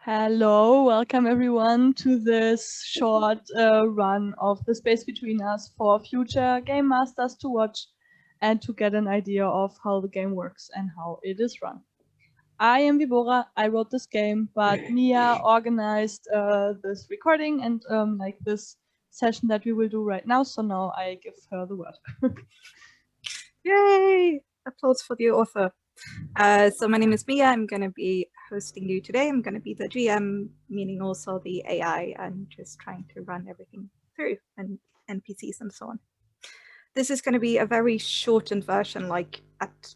Hello, welcome everyone to this short run of The Space Between Us for future game masters to watch and to get an idea of how the game works and how it is run. I am Vibora, I wrote this game, but Mia organized this recording and like this session that we will do right now, so now I give her the word. Yay! Applause for the author. So my name is Mia. I'm going to be hosting you today. I'm going to be the GM, meaning also the AI, and just trying to run everything through and NPCs and so on. This is going to be a very shortened version, like at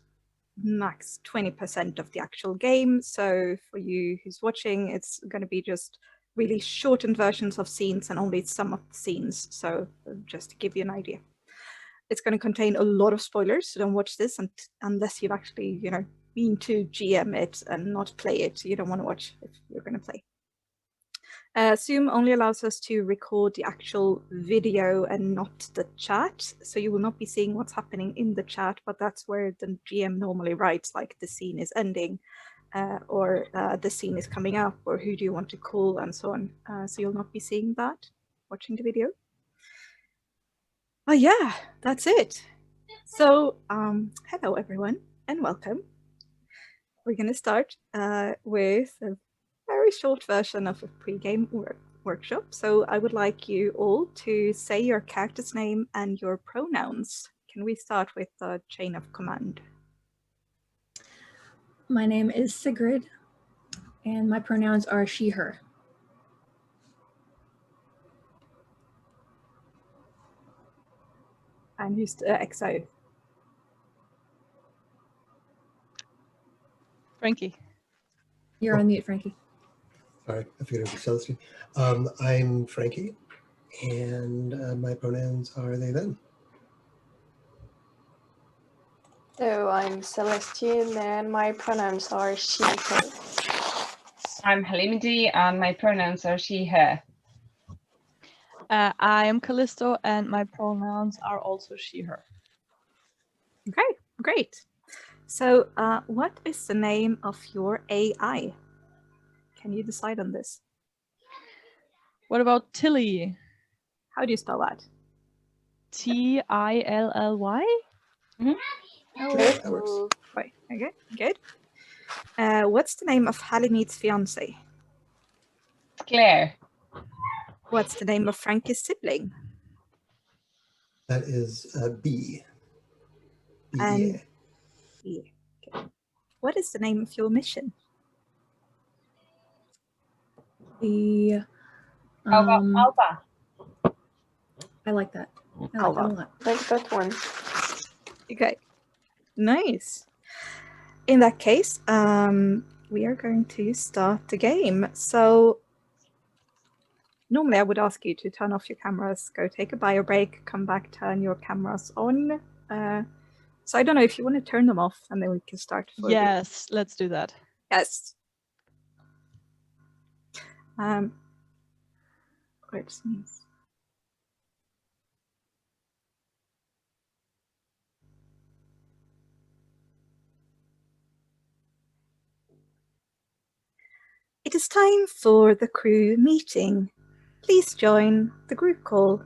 max 20% of the actual game. So for you who's watching, it's going to be just really shortened versions of scenes and only some of the scenes. So just to give you an idea. It's going to contain a lot of spoilers, so don't watch this unless you've actually, been to GM it and not play it. You don't want to watch if you're going to play. Zoom only allows us to record the actual video and not the chat, so you will not be seeing what's happening in the chat, but that's where the GM normally writes, like the scene is ending, or the scene is coming up, or who do you want to call, and so on. So you'll not be seeing that watching the video. Oh yeah, that's it. So hello everyone and welcome. We're going to start with a very short version of a pre-game workshop. So I would like you all to say your character's name and your pronouns. Can we start with the chain of command? My name is Sigrid and my pronouns are she, her. And who's XO? Frankie. You're on mute, Frankie. Sorry, I figured it was Celestine. I'm Frankie, and my pronouns are they, them. So I'm Celestine and my pronouns are she, her. I'm Halimidi and my pronouns are she, her. I am Callisto and my pronouns are also she, her. Okay, great. So what is the name of your AI? Can you decide on this? What about Tilly? How do you spell that? Tilly? Mm-hmm. Oh, that works. Right, okay, good. What's the name of Halimid's fiance? Claire. What's the name of Frankie's sibling? That is B. And yeah. Okay. What is the name of your mission? The Alba. I like that. I like that a lot. Like that one. Okay, nice. In that case, we are going to start the game. So normally I would ask you to turn off your cameras, go take a bio break, come back, turn your cameras on. So I don't know if you want to turn them off and then we can start. Yes, let's do that. Yes. Wait, sneeze. It is time for the crew meeting. Please join the group call.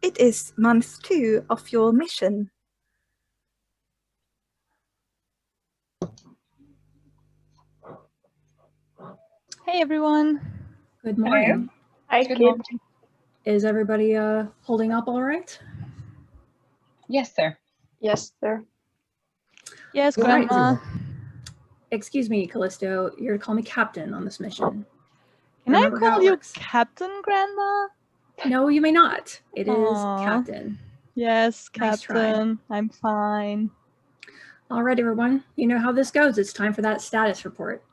It is month 2 of your mission. Hey everyone. Good morning. Hi, Good kid. morning. Is everybody holding up all right? Yes, sir. Yes, sir. Yes, Yeah, Grandma. Excuse me, Callisto. You're to call me Captain on this mission. Can I Remember how call it you works. Captain, Grandma? No, you may not. It is Aw. Captain. Yes, Nice try. Captain. I'm fine. All right, everyone. You know how this goes. It's time for that status report.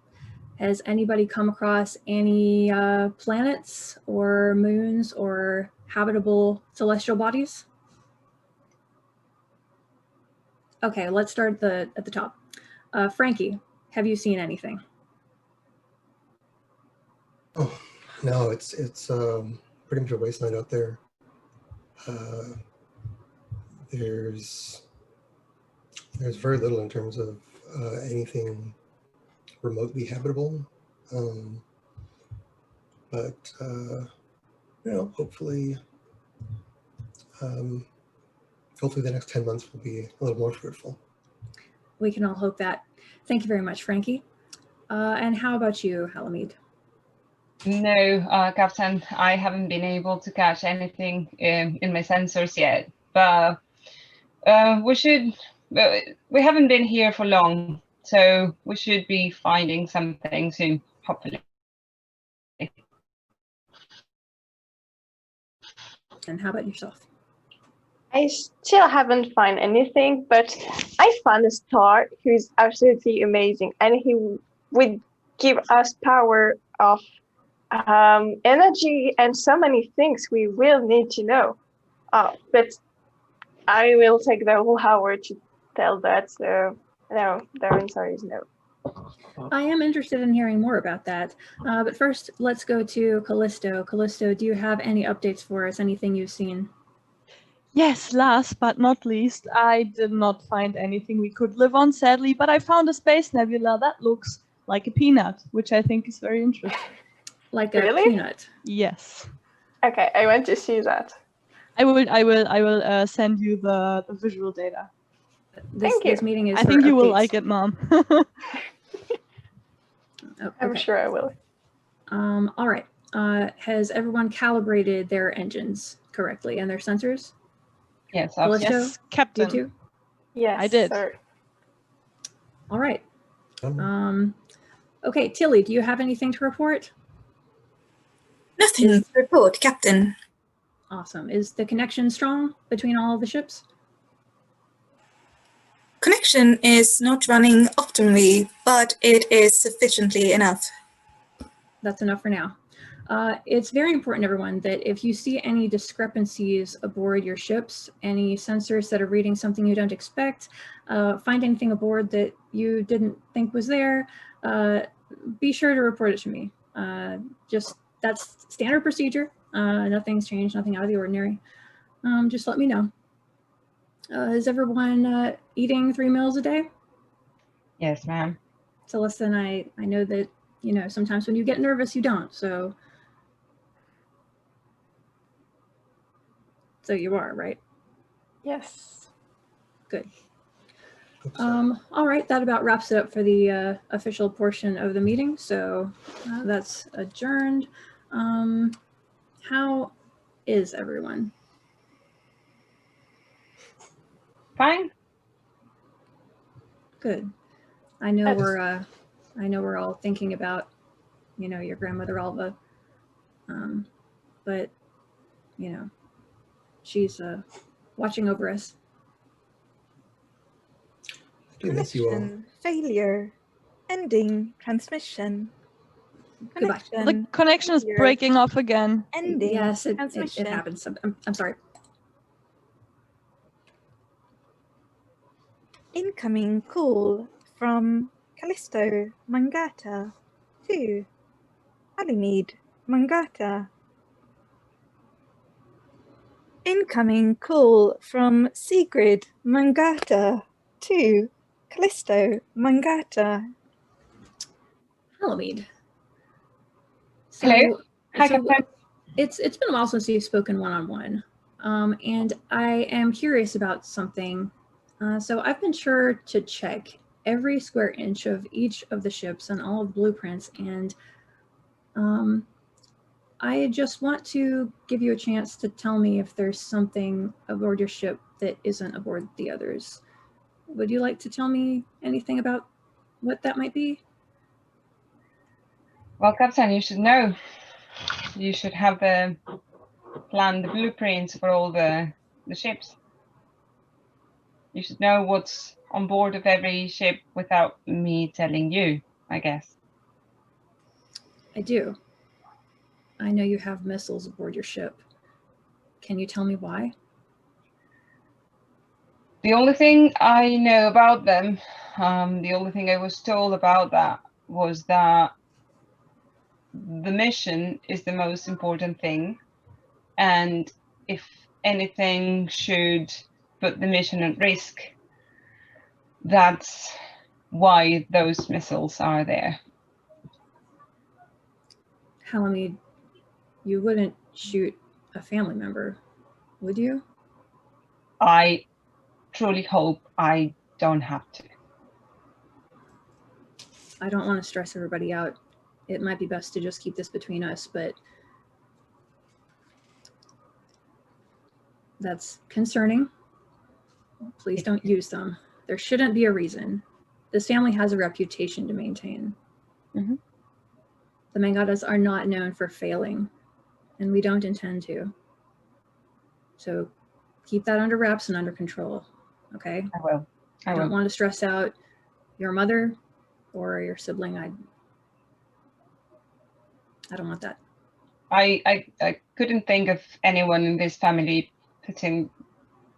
Has anybody come across any planets or moons or habitable celestial bodies? Okay, let's start at the top. Frankie, have you seen anything? Oh no, it's pretty much a wasteland out there. There's very little in terms of anything remotely habitable. but hopefully, hopefully the next 10 months will be a little more fruitful. We can all hope that. Thank you very much, Frankie. And how about you, Halamid? No, Captain, I haven't been able to catch anything in my sensors yet, but we haven't been here for long, so we should be finding something soon, hopefully. And how about yourself? I still haven't found anything, but I found a star who's absolutely amazing, and he would give us power of energy and so many things we will need to know. But I will take the whole hour to tell that, so no, the answer is no. I am interested in hearing more about that. But first, let's go to Callisto. Callisto, do you have any updates for us? Anything you've seen? Yes, last but not least, I did not find anything we could live on, sadly, but I found a space nebula that looks like a peanut, which I think is very interesting. Like a Really? peanut? Yes. Okay, I want to see that. I will send you the visual data. This meeting is I think for you will updates. like it, Mom. Oh, I'm okay. sure I will. All right. Has everyone calibrated their engines correctly and their sensors? Yes, Callisto? absolutely. Yes, Captain. You too? Yes, I did. sir. All right. Okay, Tilly, do you have anything to report? Nothing to report, Captain. Awesome. Is the connection strong between all of the ships? Connection is not running optimally, but it is sufficiently enough. That's enough for now. It's very important, everyone, that if you see any discrepancies aboard your ships, any sensors that are reading something you don't expect, find anything aboard that you didn't think was there, be sure to report it to me. That's standard procedure. Nothing's changed, nothing out of the ordinary. Just let me know. Is everyone eating 3 meals a day? Yes, ma'am. Celeste and I know that, sometimes when you get nervous, you don't. So you are, right? Yes. Good. All right, that about wraps it up for the official portion of the meeting. So that's adjourned. How is everyone? Fine. Good. I know Yes. we're all thinking about, your grandmother Alva, but she's watching over us. I do miss you all. Connection failure. Ending transmission. Goodbye. The connection is failure. breaking off again. Ending Yes, it transmission. happens. I'm sorry. Incoming call from Callisto Mangata to Halimede Mangata. Incoming call from Sigrid Mangata to Callisto Mangata. Halamede. Hello. Hi, So Captain. it's been a while since you've spoken one-on-one, and I am curious about something. So I've been sure to check every square inch of each of the ships and all of the blueprints, and I just want to give you a chance to tell me if there's something aboard your ship that isn't aboard the others. Would you like to tell me anything about what that might be? Well, Captain, you should know. You should have the blueprints for all the ships. You should know what's on board of every ship without me telling you, I guess. I do. I know you have missiles aboard your ship. Can you tell me why? The only thing I know about them, the only thing I was told about that was that the mission is the most important thing. And if anything should put the mission at risk, that's why those missiles are there. Halamede, You wouldn't shoot a family member, would you? I truly hope I don't have to. I don't want to stress everybody out. It might be best to just keep this between us, but that's concerning. Please don't use them. There shouldn't be a reason. This family has a reputation to maintain. Mhm. The Mangatas are not known for failing, and we don't intend to. So keep that under wraps and under control, okay? I will. I don't want to stress out your mother or your sibling. I don't want that. I couldn't think of anyone in this family putting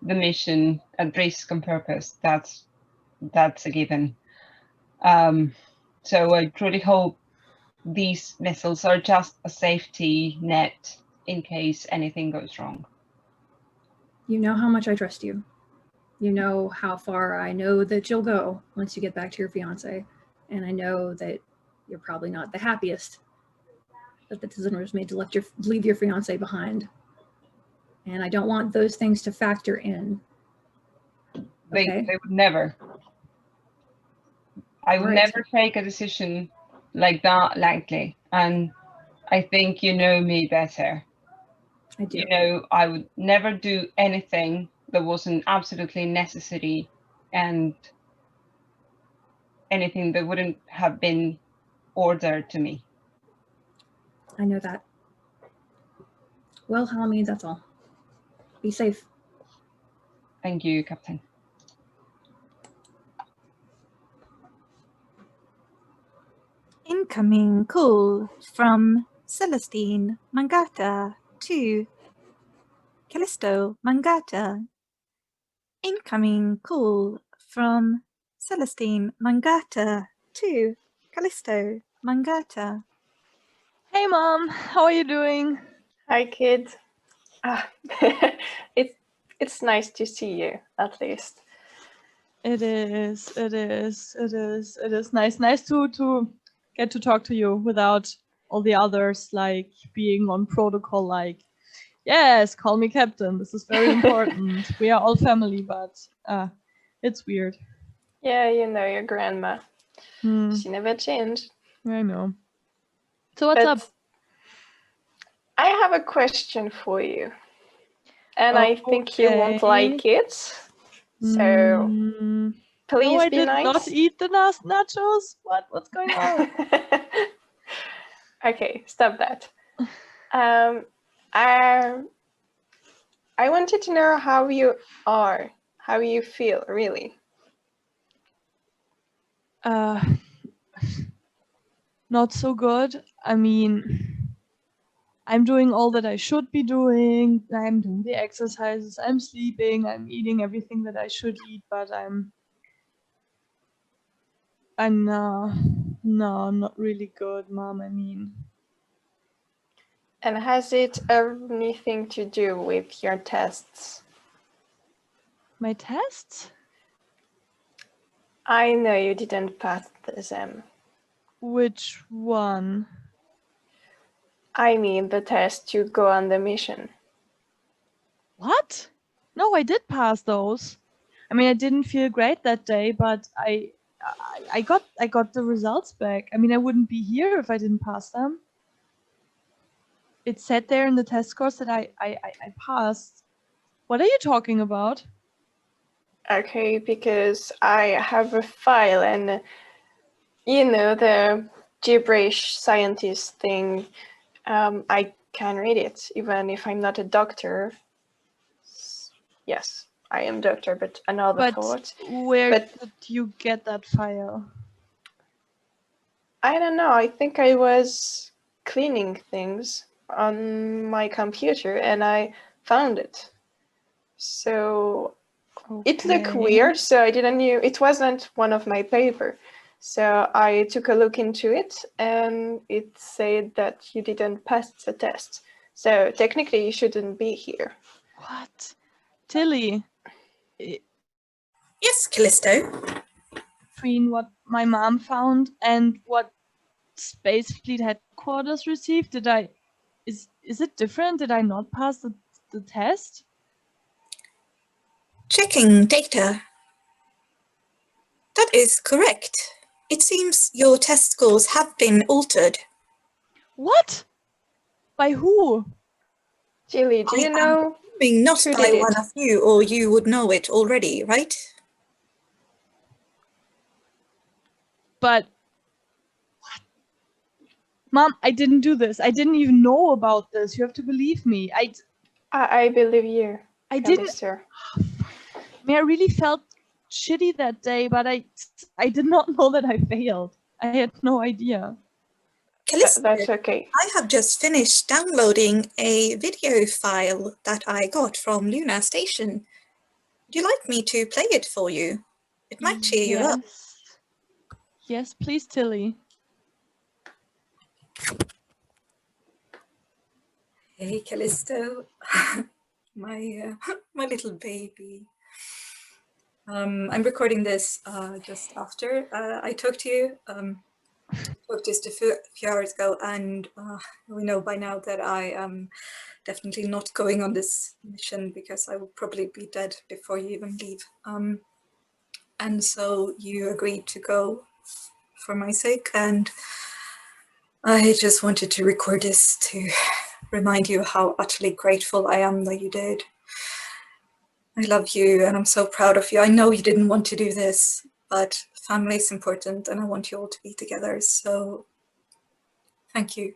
the mission at risk on purpose. That's a given. So I truly hope these missiles are just a safety net in case anything goes wrong. You know how much I trust you. You know how far I know that you'll go once you get back to your fiance. And I know that you're probably not the happiest that the decision was made to leave your fiance behind. And I don't want those things to factor in. Okay? They would never. I would Right. never take a decision like that lightly. And I think you know me better. I do. You know, I would never do anything that wasn't absolutely necessary and anything that wouldn't have been ordered to me. I know that. Well, Halami, that's all. Be safe. Thank you, Captain. Incoming call from Celestine Mangata to Callisto Mangata. Incoming call from Celestine Mangata to Callisto Mangata. Hey mom, how are you doing? Hi, kid. Ah, it's nice to see you, at least. It is nice to get to talk to you without all the others like being on protocol like, yes, call me captain, this is very important. We are all family, but it's weird. Yeah, you know your grandma. She never changed. I know. So what's up? I have a question for you. And I think you won't like it. So please no, I be did nice. not eat the nachos. What's going on? Okay, stop that. I wanted to know how you are, how you feel, really. Not so good. I mean, I'm doing all that I should be doing. I'm doing the exercises, I'm sleeping, I'm eating everything that I should eat, but I'm no, not really good, Mom. I mean. And has it anything to do with your tests? My tests? I know you didn't pass the exam. Which one? I mean the test to go on the mission. What? No, I did pass those. I mean, I didn't feel great that day, but I got the results back. I mean, I wouldn't be here if I didn't pass them. It said there in the test scores that I passed. What are you talking about? Okay, because I have a file and you know the gibberish scientist thing. I can read it even if I'm not a doctor. Yes, I am doctor, but another thought. Where did you get that file? I don't know. I think I was cleaning things on my computer and I found it. So it looked weird, so I didn't know. It wasn't one of my paper. So I took a look into it and it said that you didn't pass the test. So technically you shouldn't be here. What? Tilly? Yes, Callisto. Between what my mom found and what Space Fleet headquarters received, did I Is it different? Did I not pass the test? Checking data. That is correct. It seems your test scores have been altered. What? By who? Jilly, do you I know am not who by did one it? of you, or you would know it already, right? But what? Mom, I didn't do this. I didn't even know about this. You have to believe me. I believe you, I didn't. Callisto. I mean, I really felt shitty that day, but I did not know that I failed. I had no idea. Callisto, That's okay. I have just finished downloading a video file that I got from Luna Station. Would you like me to play it for you? It might cheer you up. Yes, please, Tilly. Hey, Callisto, my little baby. I'm recording this just after I talked to you. Talked just a few hours ago, and we know by now that I am definitely not going on this mission because I will probably be dead before you even leave. And so you agreed to go for my sake, and I just wanted to record this to remind you how utterly grateful I am that you did. I love you and I'm so proud of you. I know you didn't want to do this, but family is important and I want you all to be together. So thank you.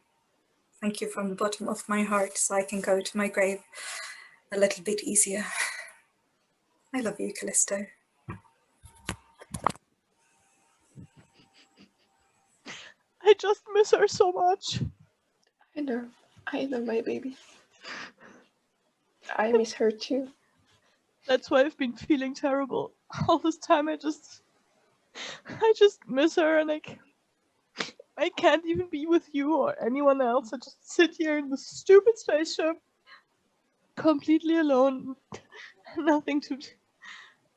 Thank you from the bottom of my heart, so I can go to my grave a little bit easier. I love you, Callisto. I just miss her so much. I know, my baby. I miss her too. That's why I've been feeling terrible all this time. I just miss her, and I can't even be with you or anyone else. I just sit here in the stupid spaceship, completely alone, nothing to.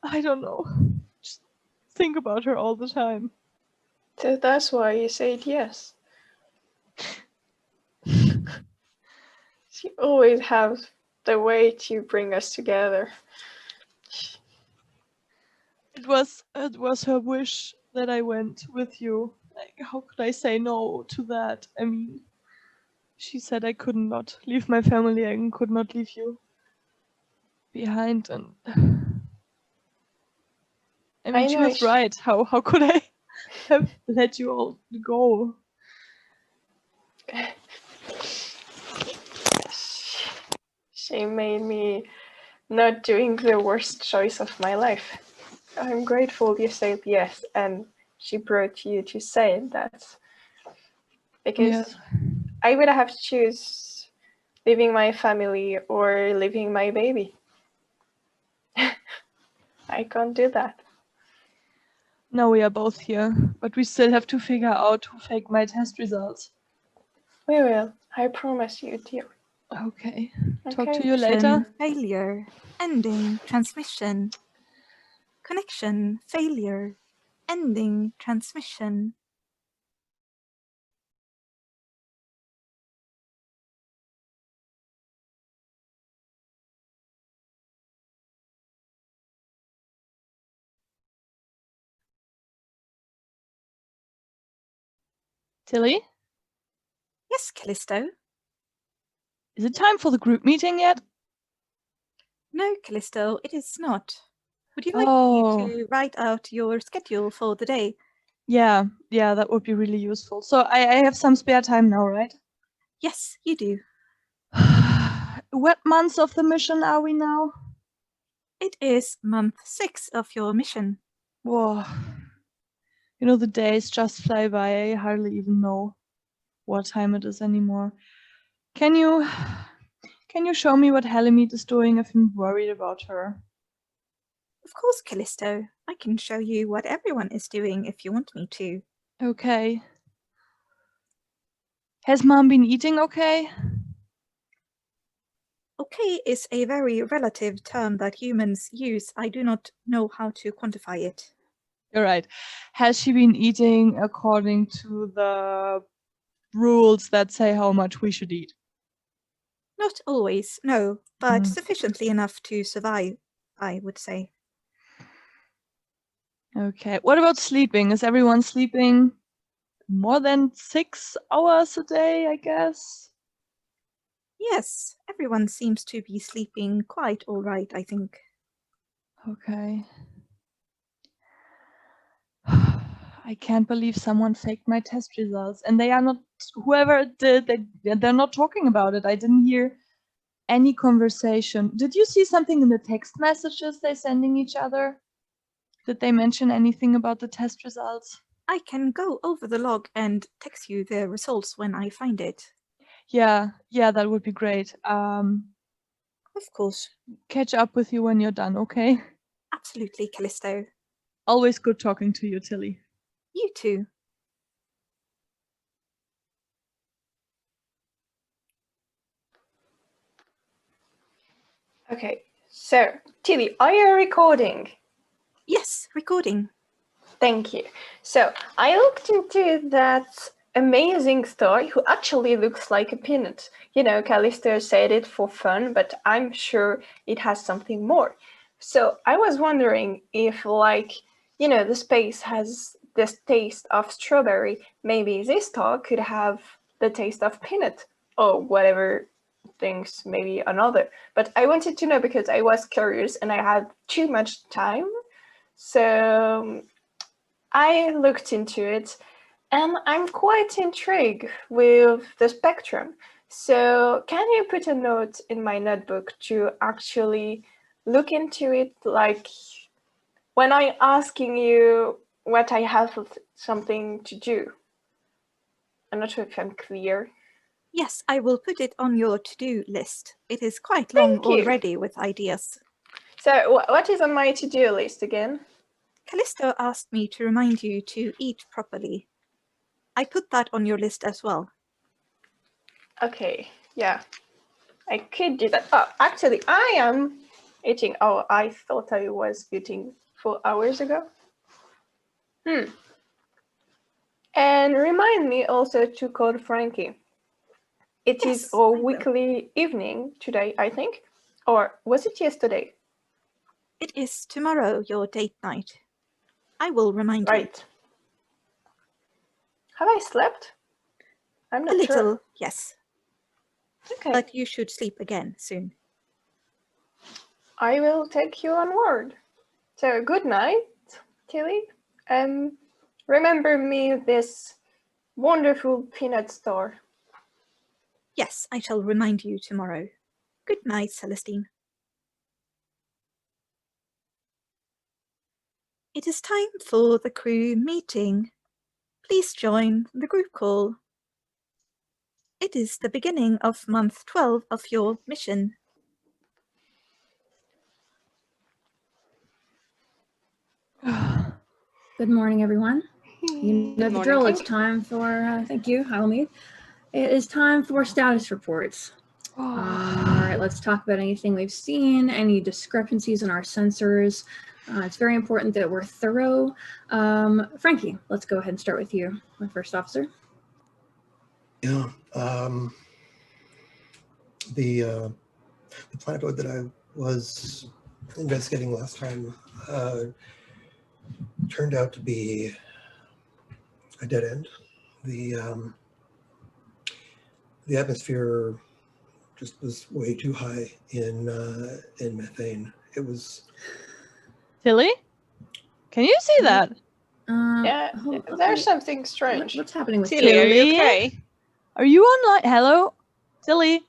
I don't know. Just think about her all the time. So that's why you said yes. She always has the way to bring us together. It was her wish that I went with you. Like, how could I say no to that? I mean, she said I could not leave my family and could not leave you behind, and I mean, she know was right. How could I have let you all go? She made me not doing the worst choice of my life. I'm grateful you said yes, and she brought you to say that. Because I would have to choose leaving my family or leaving my baby. I can't do that. Now we are both here, but we still have to figure out who faked my test results. We will. I promise you, dear. Okay. Talk to you later. Connection failure. Ending transmission. Connection failure. Ending transmission. Tilly, Yes, Callisto. is it time for the group meeting yet? No, Callisto, it is not. Would you like Oh, me to write out your schedule for the day? yeah, that would be really useful. So I have some spare time now, right? Yes, you do. What months of the mission are we now? It is month 6 of your mission. Whoa. You know, the days just fly by. I hardly even know what time it is anymore. Can you show me what Halimede is doing? I've been worried about her. Of course, Callisto. I can show you what everyone is doing if you want me to. Okay. Has Mom been eating okay? Okay is a very relative term that humans use. I do not know how to quantify it. You're right. Has she been eating according to the rules that say how much we should eat? Not always, no, but Mm. sufficiently enough to survive, I would say. Okay. What about sleeping? Is everyone sleeping more than 6 hours a day, I guess? Yes, everyone seems to be sleeping quite all right, I think. Okay. I can't believe someone faked my test results, and they are not, whoever it did, they're not talking about it. I didn't hear any conversation. Did you see something in the text messages they're sending each other? Did they mention anything about the test results? I can go over the log and text you the results when I find it. Yeah, that would be great. Of course. Catch up with you when you're done, okay? Absolutely, Callisto. Always good talking to you, Tilly. You too. Okay, so Tilly, are you recording? Yes, recording. Thank you. So I looked into that amazing star who actually looks like a peanut. You know, Callisto said it for fun, but I'm sure it has something more. So I was wondering if, like, you know, the space has this taste of strawberry, maybe this star could have the taste of peanut or whatever things, maybe another. But I wanted to know because I was curious and I had too much time. So I looked into it and I'm quite intrigued with the spectrum. So can you put a note in my notebook to actually look into it, like when I'm asking you what I have something to do? I'm not sure if I'm clear. Yes, I will put it on your to-do list. It is quite long Thank you. already with ideas. So what is on my to-do list again? Callisto asked me to remind you to eat properly. I put that on your list as well. Okay, yeah, I could do that. Oh, actually, I am eating. Oh, I thought I was eating 4 hours ago. And remind me also to call Frankie. It is Yes, our I will. weekly evening today, I think. Or was it yesterday? It is tomorrow your date night. I will remind you. Right. Have I slept? I'm A not little, sure. yes. Okay. But you should sleep again soon. I will take you on word. So good night, Tilly. Remember me this wonderful peanut store. Yes, I shall remind you tomorrow. Good night, Celestine. It is time for the crew meeting. Please join the group call. It is the beginning of month 12 of your mission. Good morning, everyone. You know the drill. It's time for, thank you, Halmead. It is time for status reports. All right, let's talk about anything we've seen, any discrepancies in our sensors. It's very important that we're thorough. Frankie, let's go ahead and start with you, my first officer. Yeah, the planetoid that I was investigating last time turned out to be a dead end. The atmosphere just was way too high in methane. It was. Tilly? Can you see that? Yeah, there's something strange. What's happening with Tilly, are you Tilly? okay? Are you online? Hello? Tilly?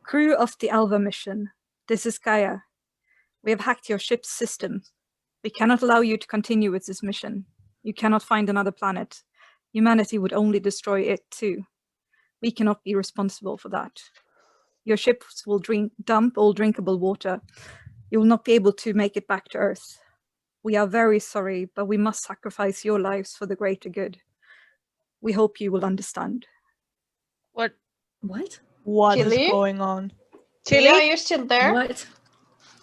Crew of the Alva mission, this is Gaia. We have hacked your ship's systems. We cannot allow you to continue with this mission. You cannot find another planet. Humanity would only destroy it too. We cannot be responsible for that. Your ships will dump all drinkable water. You will not be able to make it back to Earth. We are very sorry, but we must sacrifice your lives for the greater good. We hope you will understand. What? What? What is Tilly? going on? Tilly, are Tilly? you still there? What?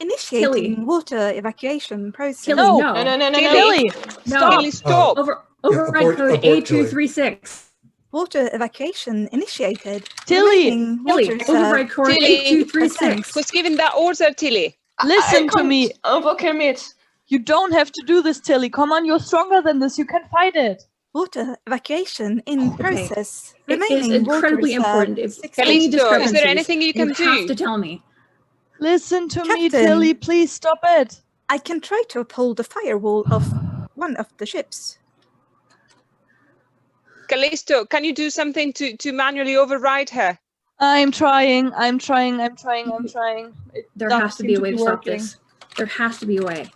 Initiating Tilly. water evacuation process. Tilly, No. no. No. Tilly! No. Stop! Tilly, stop! Override abort code Tilly. A236. Water evacuation initiated. Tilly! Remaining Tilly, water override code Tilly. 8236. Who's given that order, Tilly? Listen to me. Overcommit. You don't have to do this, Tilly. Come on, you're stronger than this. You can fight it. Water evacuation in Okay. process. It is Remaining water incredibly reserve, important. If 60. any Callisto, is there discrepancies, anything you can have do? to tell me. Listen to me, Captain. Tilly. Please stop it. I can try to uphold the firewall of one of the ships. Callisto, can you do something to manually override her? I'm trying. It There doesn't has to seem be a way to stop working. this. There has to be a way.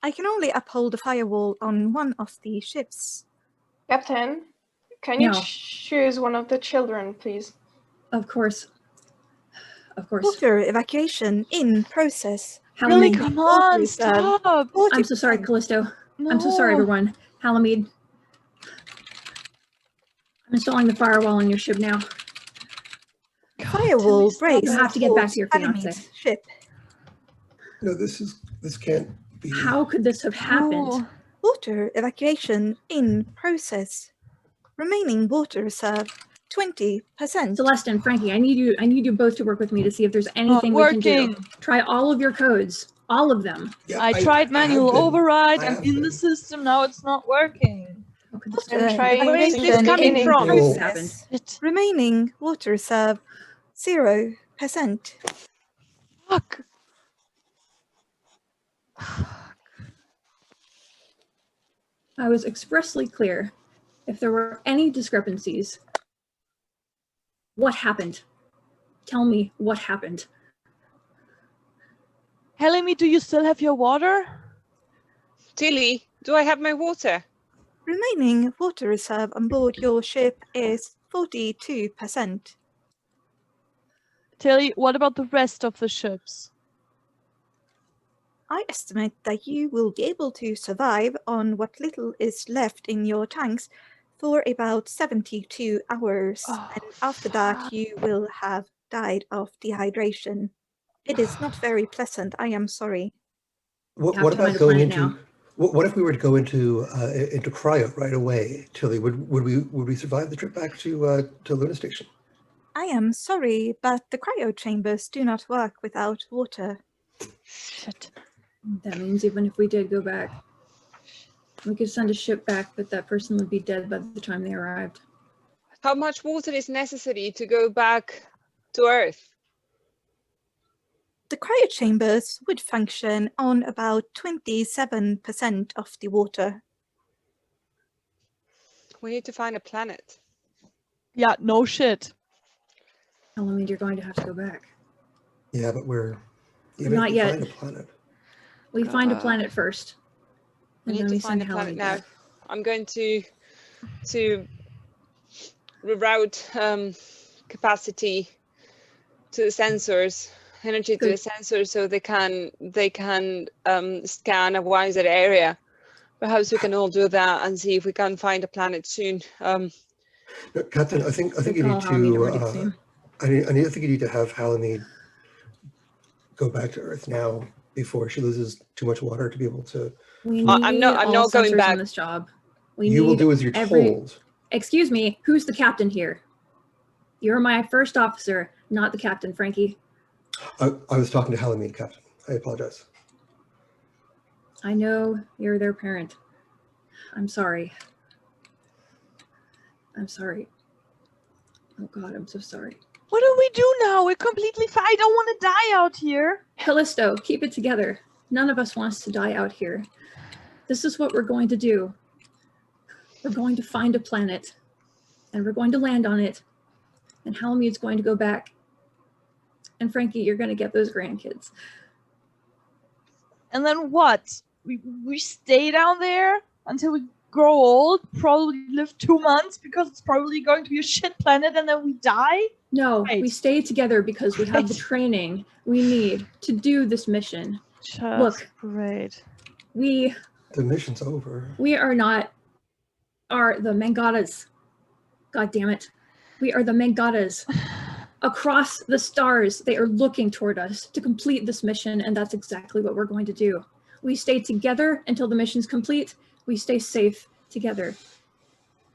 I can only uphold the firewall on one of the ships. Captain, can you No. choose one of the children, please? Of course. Of course. Water evacuation in process. Really? Halamede. Come on, stop. 40%. I'm so sorry, Callisto. No. I'm so sorry, everyone. Halamede. I'm installing the firewall on your ship now. Firewall Tilly, stop brace. You it. have to get back to your Halamede's fiance. ship. No, this can't be. How could this have happened? Oh. Water evacuation in process. Remaining water reserve 20%. Celeste and Frankie, I need you both to work with me to see if there's anything we can do. Working. Try all of your codes, all of them. Yeah, I tried manual override. I I'm have in the been. system now. It's not working. How could this Water I'm trying Where is this evacuation coming in from? process. It. Remaining water reserve 0%. Fuck. I was expressly clear. If there were any discrepancies, what happened? Tell me what happened. Helemi, do you still have your water? Tilly, do I have my water? Remaining water reserve on board your ship is 42%. Tilly, what about the rest of the ships? I estimate that you will be able to survive on what little is left in your tanks for about 72 hours. Oh, And after that, you will have died of dehydration. It is not very pleasant. I am sorry. What Have to about find a going planet into? now. What if we were to go into cryo right away, Tilly? Would we survive the trip back to Luna Station? I am sorry, but the cryo chambers do not work without water. shit. That means even if we did go back, we could send a ship back, but that person would be dead by the time they arrived. How much water is necessary to go back to Earth? The cryo chambers would function on about 27% of the water. We need to find a planet. Yeah, no shit. Halamede, you're going to have to go back. Yeah, but Not yet. Find a planet. We find a planet first. We and need then to we find send a planet Halamede now. back. I'm going to reroute capacity to the sensors, energy to Good. the sensors, so they can scan a wider area. Perhaps we can all do that and see if we can find a planet soon. No, Captain, I think Good you call, need Halamede, to. already team. I think you need to have Halamede go back to Earth now before she loses too much water to be able to. We need I'm not all going sensors back. on this job. We You will need do as you're told. Excuse me, who's the captain here? You're my first officer, not the captain, Frankie. I was talking to Halamede, Captain. I apologize. I know you're their parent. I'm sorry. I'm sorry. Oh God, I'm so sorry. What do we do now? We're completely fine. I don't want to die out here. Callisto, keep it together. None of us wants to die out here. This is what we're going to do. We're going to find a planet, and we're going to land on it, and Halamede's going to go back. And Frankie, you're going to get those grandkids. And then what? We stay down there until we grow old, probably live 2 months because it's probably going to be a shit planet, and then we die? No, Right. we stay together because we have the Right. training we need to do this mission. Just Look. great. We The mission's over. are not the Mangatas. God damn it. We are the Mangatas. Across the stars, they are looking toward us to complete this mission, and that's exactly what we're going to do. We stay together until the mission's complete. We stay safe together.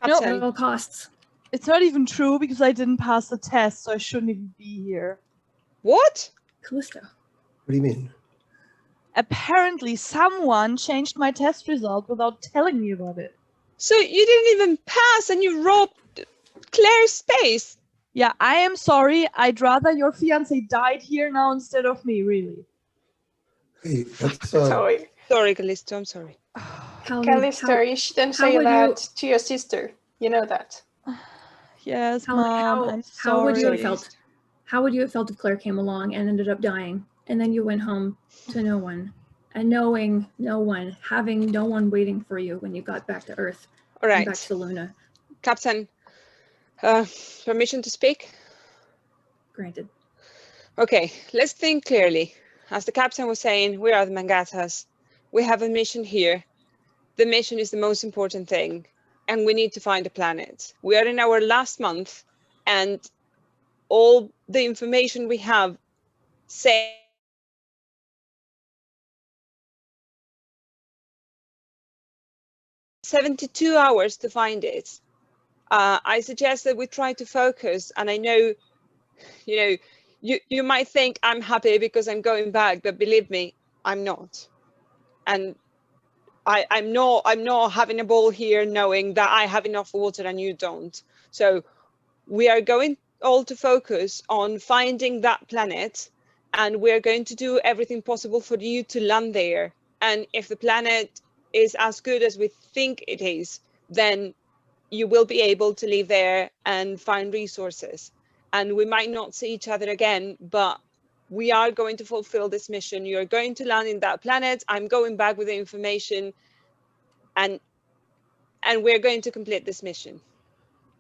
Captain, No costs. It's not even true because I didn't pass the test, so I shouldn't even be here. what? Callisto. What do you mean? Apparently, someone changed my test result without telling me about it. So you didn't even pass and you robbed Claire's space? Yeah, I am sorry. I'd rather your fiance died here now instead of me, really. Hey, that's Sorry. Sorry, Callisto, I'm sorry. Callisto, you shouldn't how say would that you- to your sister. You know that. Yes, Hallie, Mom, I'm how would you have sorry. felt? How would you have felt if Claire came along and ended up dying, and then you went home to no one, and knowing no one, having no one waiting for you when you got back to Earth, All and back right, to Luna? Captain, permission to speak? Granted. Okay, let's think clearly. As the captain was saying, we are the Mangatas. We have a mission here. The mission is the most important thing, and we need to find a planet. We are in our last month, and all the information we have say 72 hours to find it. I suggest that we try to focus, and I know, you might think I'm happy because I'm going back, but believe me, I'm not. And I'm not having a ball here knowing that I have enough water and you don't. So we are going all to focus on finding that planet, and we're going to do everything possible for you to land there. And if the planet is as good as we think it is, then you will be able to live there and find resources. And we might not see each other again, but we are going to fulfill this mission. You're going to land in that planet. I'm going back with the information, and we're going to complete this mission.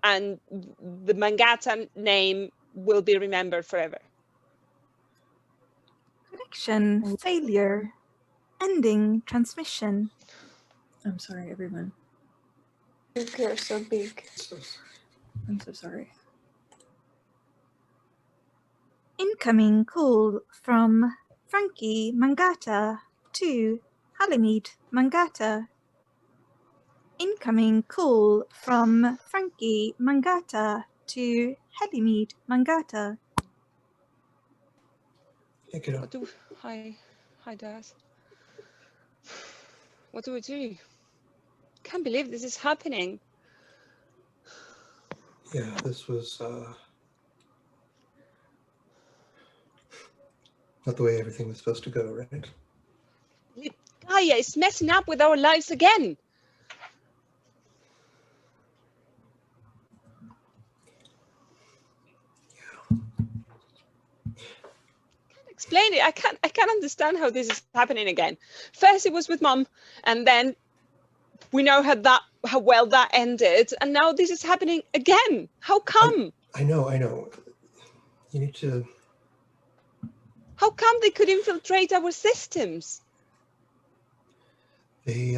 And the Mangata name will be remembered forever. Connection failure. Ending transmission. I'm sorry, everyone. You're so big. I'm so sorry. Incoming call from Frankie Mangata to Halimede Mangata. Incoming call from Frankie Mangata to Halimede Mangata. Pick it up. Hi, Daz. What do we do? Can't believe this is happening. Yeah, this was not the way everything was supposed to go, right? Gaia is messing up with our lives again. Explain it. I can't understand how this is happening again. First it was with Mum, and then we know how well that ended, and now this is happening again. How come? I know. You need to. How come they could infiltrate our systems? They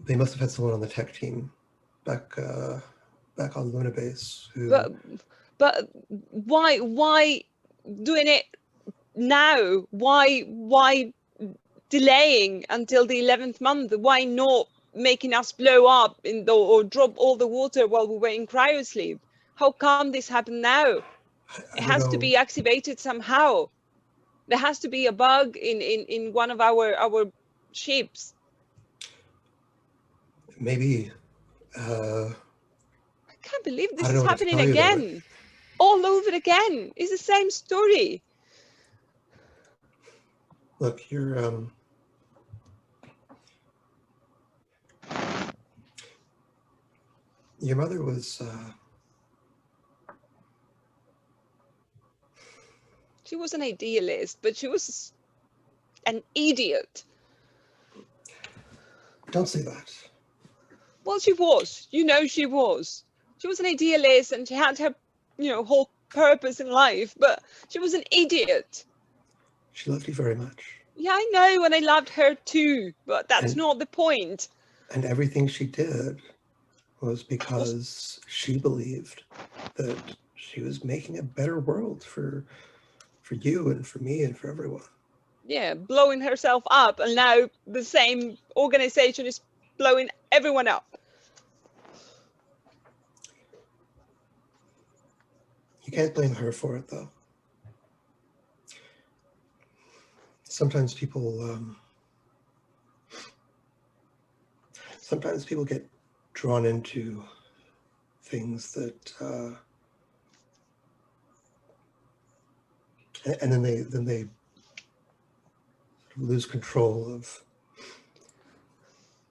must have had someone on the tech team back on Luna base who. But why doing it now? Why delaying until the 11th month? Why not making us blow up or drop all the water while we were in cryo sleep? How come this happened now? It has to be activated somehow. There has to be a bug in one of our ships. Maybe. I can't believe this is what to happening tell you, though, again. All over again. It's the same story. Look, your mother was. She was an idealist, but she was an idiot. Don't say that. Well, she was. She was. She was an idealist, and she had her, whole purpose in life, but she was an idiot. She loved you very much. Yeah, I know, and I loved her too, but that's not the point. And everything she did was because she believed that she was making a better world for you and for me and for everyone. Yeah, blowing herself up, and now the same organization is blowing everyone up. You can't blame her for it, though. Sometimes people get drawn into things that, and then they lose control of.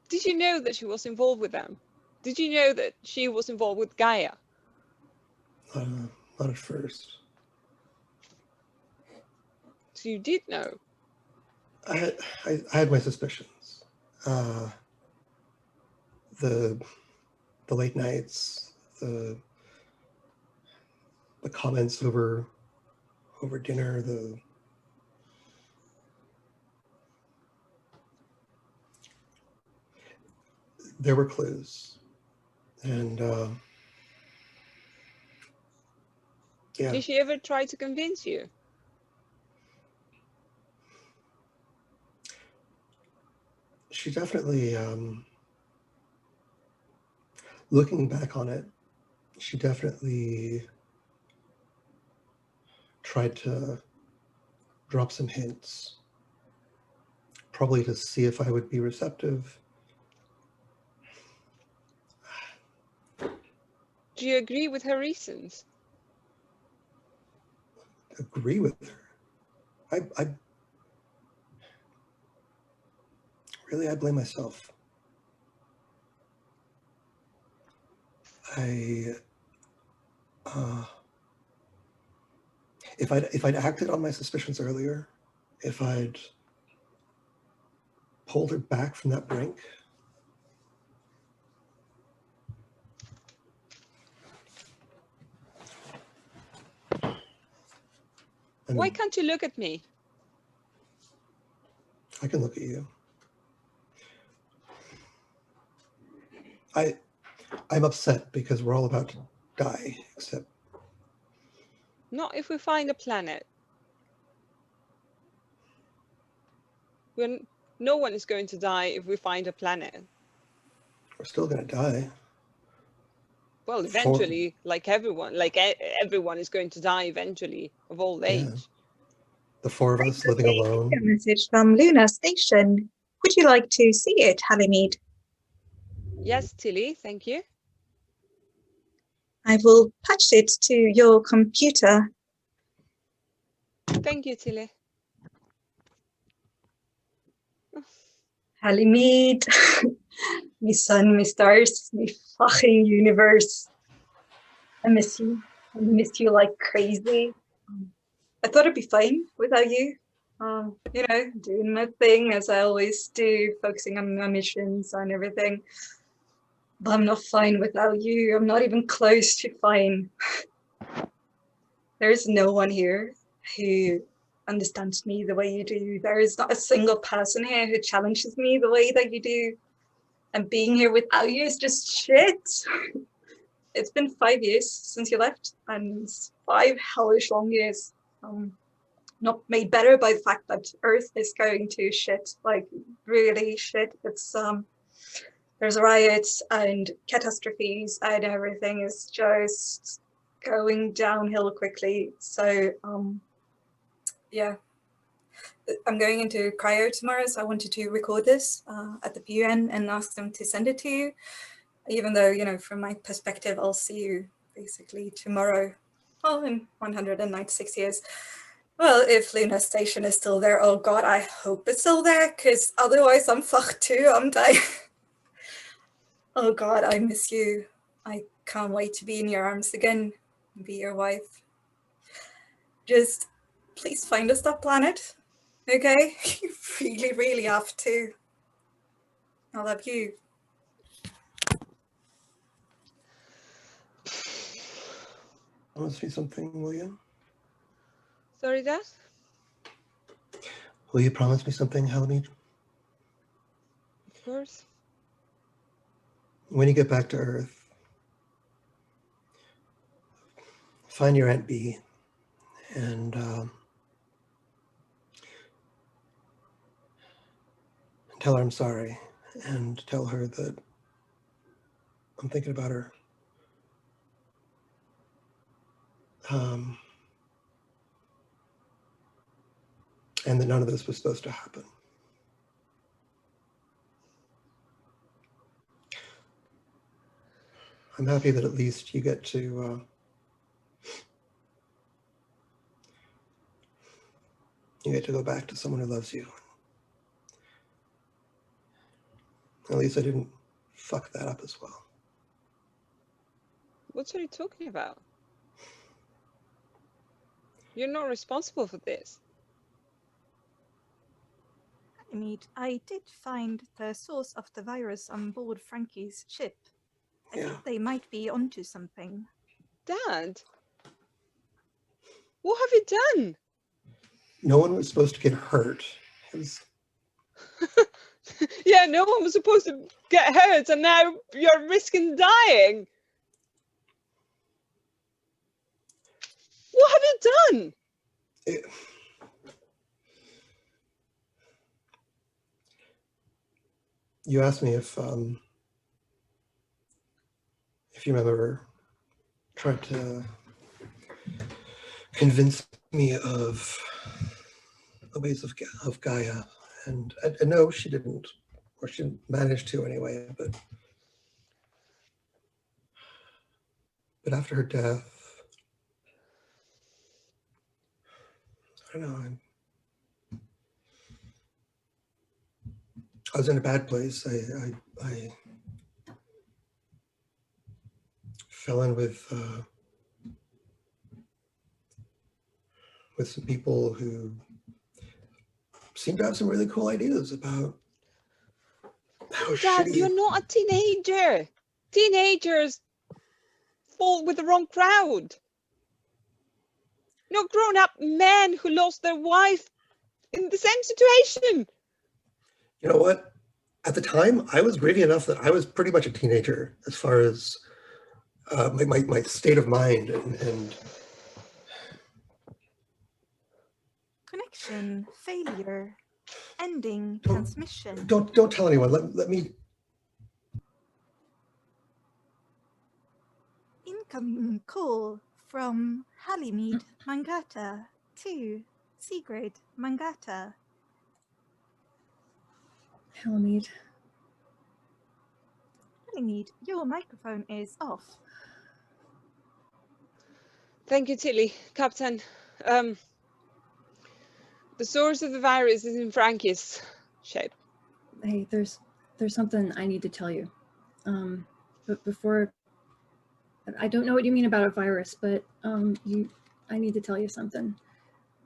Did you know that she was involved with them? Did you know that she was involved with Gaia? Not at first. So you did know? I had my suspicions. The late nights, the comments over dinner, there were clues, and yeah. Did she ever try to convince you? She definitely, looking back on it, she definitely tried to drop some hints, probably to see if I would be receptive. Do you agree with her reasons? Agree with her. I really, I blame myself. If I'd acted on my suspicions earlier, if I'd pulled her back from that brink, Why can't you look at me? I can look at you. I'm upset because we're all about to die, except... Not if we find a planet. No one is going to die if we find a planet. We're still going to die. Well, eventually, like everyone is going to die eventually of old age. Yeah. The four of us living alone. A message from Luna Station. Would you like to see it, Halimede? Yes, Tilly, thank you. I will patch it to your computer. Thank you, Tilly. Halimede, me sun, me stars, me fucking universe. I miss you. I miss you like crazy. I thought it'd be fine without you. You know, doing my thing as I always do, focusing on my missions and everything. But I'm not fine without you. I'm not even close to fine. There's no one here who understands me the way you do. There is not a single person here who challenges me the way that you do. And being here without you is just shit. It's been 5 years since you left, and 5 hellish long years. Not made better by the fact that Earth is going to shit, like really shit. It's there's riots and catastrophes, and everything is just going downhill quickly. So yeah, I'm going into cryo tomorrow, so I wanted to record this at the PUN and ask them to send it to you. Even though, you know, from my perspective, I'll see you basically tomorrow. Well, in 196 years. Well, if Luna Station is still there, oh God, I hope it's still there, because otherwise I'm fucked too, I'm dying. Oh God, I miss you. I can't wait to be in your arms again and be your wife. Just please find us that planet, okay? You really, really have to. I love you. Promise me something, will you? Sorry, Dad? Will you promise me something, Halimede? Of course. When you get back to Earth, find your Aunt Bee and tell her I'm sorry. and tell her that I'm thinking about her. And that none of this was supposed to happen. I'm happy that at least you get to go back to someone who loves you. At least I didn't fuck that up as well. What are you talking about? You're not responsible for this. I did find the source of the virus on board Frankie's ship. I Yeah. think they might be onto something. Dad? What have you done? No one was supposed to get hurt. It was... Yeah, no one was supposed to get hurt, and now you're risking dying. What have you done? You asked me if you remember, tried to convince me of the ways of Gaia, and no, she didn't, or she didn't manage to anyway. But after her death, I don't know. I was in a bad place. I fell in with some people who seemed to have some really cool ideas about how Dad, shitty... you're not a teenager. Teenagers fall with the wrong crowd. Not grown-up men who lost their wife in the same situation. You know what? At the time, I was gritty enough that I was pretty much a teenager as far as my state of mind and Connection, failure, ending, transmission. Don't tell anyone. Let me... Incoming call from Halimede Mangata to Sigrid Mangata. Halimede. Halimede, your microphone is off. Thank you, Tilly. Captain, the source of the virus is in Frankie's shape. Hey, there's something I need to tell you. But before, I don't know what you mean about a virus, but I need to tell you something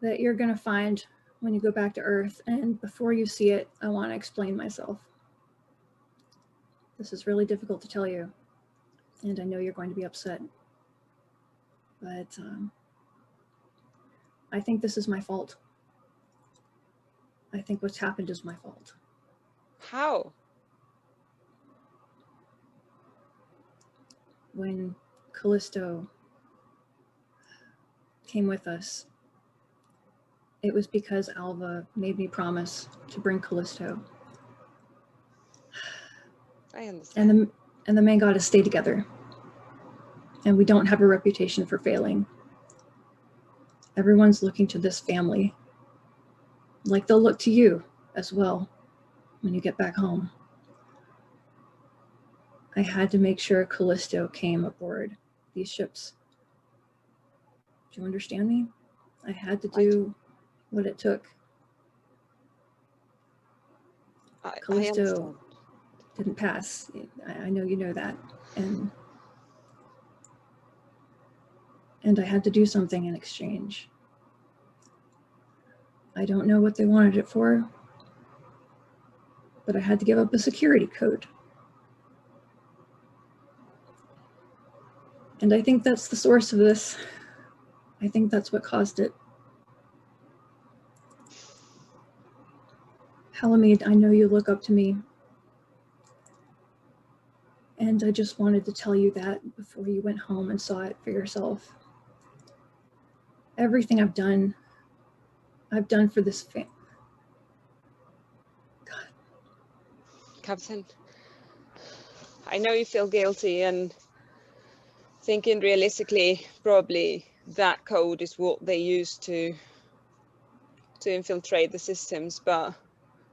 that you're gonna find when you go back to Earth. And before you see it, I want to explain myself. This is really difficult to tell you, and I know you're going to be upset. But I think this is my fault. I think what's happened is my fault. How? When Callisto came with us, it was because Alva made me promise to bring Callisto. I understand. And the Mangata stay together. And we don't have a reputation for failing. Everyone's looking to this family. Like they'll look to you as well when you get back home. I had to make sure Callisto came aboard these ships. Do you understand me? I had to do what it took. Callisto didn't pass. I know you know that. And I had to do something in exchange. I don't know what they wanted it for, but I had to give up a security code. And I think that's the source of this. I think that's what caused it. Halimede, I know you look up to me. And I just wanted to tell you that before you went home and saw it for yourself. Everything I've done for this family. God. Captain. I know you feel guilty, and thinking realistically, probably that code is what they use to infiltrate the systems, but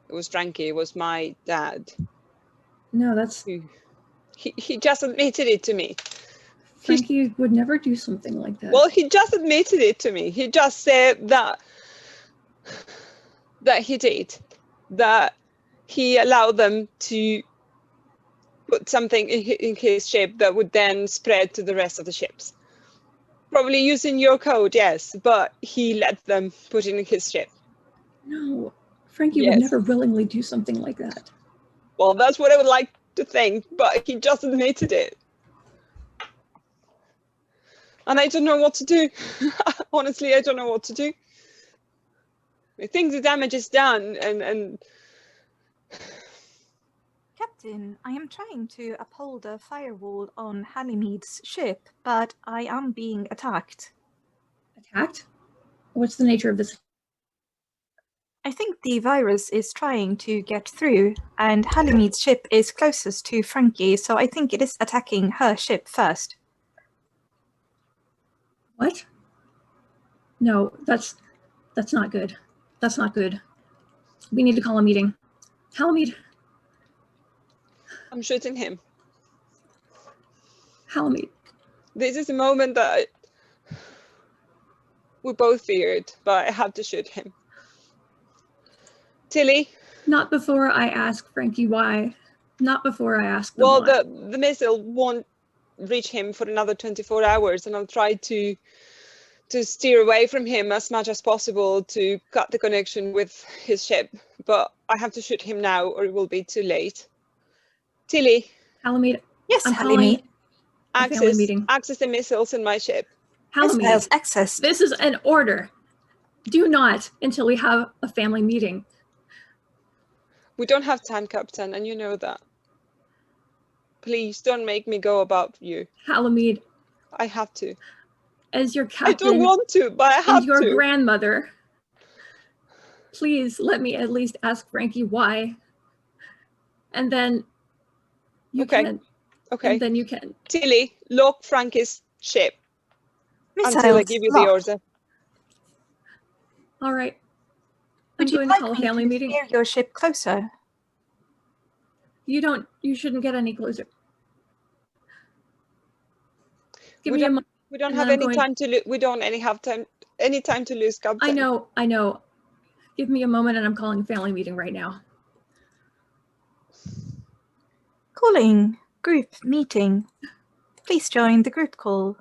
it was Frankie, it was my dad. No, that's... He just admitted it to me. Frankie would never do something like that. Well, he just admitted it to me. He just said that he did, that he allowed them to put something in his ship that would then spread to the rest of the ships. Probably using your code, yes, but he let them put it in his ship. No, Frankie Yes. would never willingly do something like that. Well, that's what I would like to think, but he just admitted it. And I don't know what to do. Honestly, I don't know what to do. I think the damage is done, and Captain, I am trying to uphold a firewall on Halimede's ship, but I am being attacked. Attacked? What's the nature of this? I think the virus is trying to get through, and Halimede's ship is closest to Frankie, so I think it is attacking her ship first. What? No, that's not good. That's not good. We need to call a meeting. Halimede. I'm shooting him. Halimede. This is the moment that we both feared, but I had to shoot him. Tilly? Not before I ask Frankie why. Not before I ask them Well, why. the missile won't reach him for another 24 hours, and I'll try to steer away from him as much as possible to cut the connection with his ship. But I have to shoot him now, or it will be too late. Tilly? Halimede. Yes, I'm calling Halimede. a family meeting. Access the missiles in my ship. Halimede. Missiles access. This is an order. Do not until we have a family meeting. We don't have time, Captain, and you know that. Please don't make me go above you. Halimede. I have to. As your captain. I don't want to, but I have and your to. grandmother. Please let me at least ask Frankie why. And then you can. Okay. And then you can. Tilly, lock Frankie's ship until I give you the order. All right. Would I'm you going like to call a me family to meeting. steer your ship closer? You shouldn't get any closer. Give We me a don't, moment. we don't and have then I'm any going- time to lose. We don't any time to lose, Captain. I know. Give me a moment and I'm calling a family meeting right now. Calling group meeting. Please join the group call.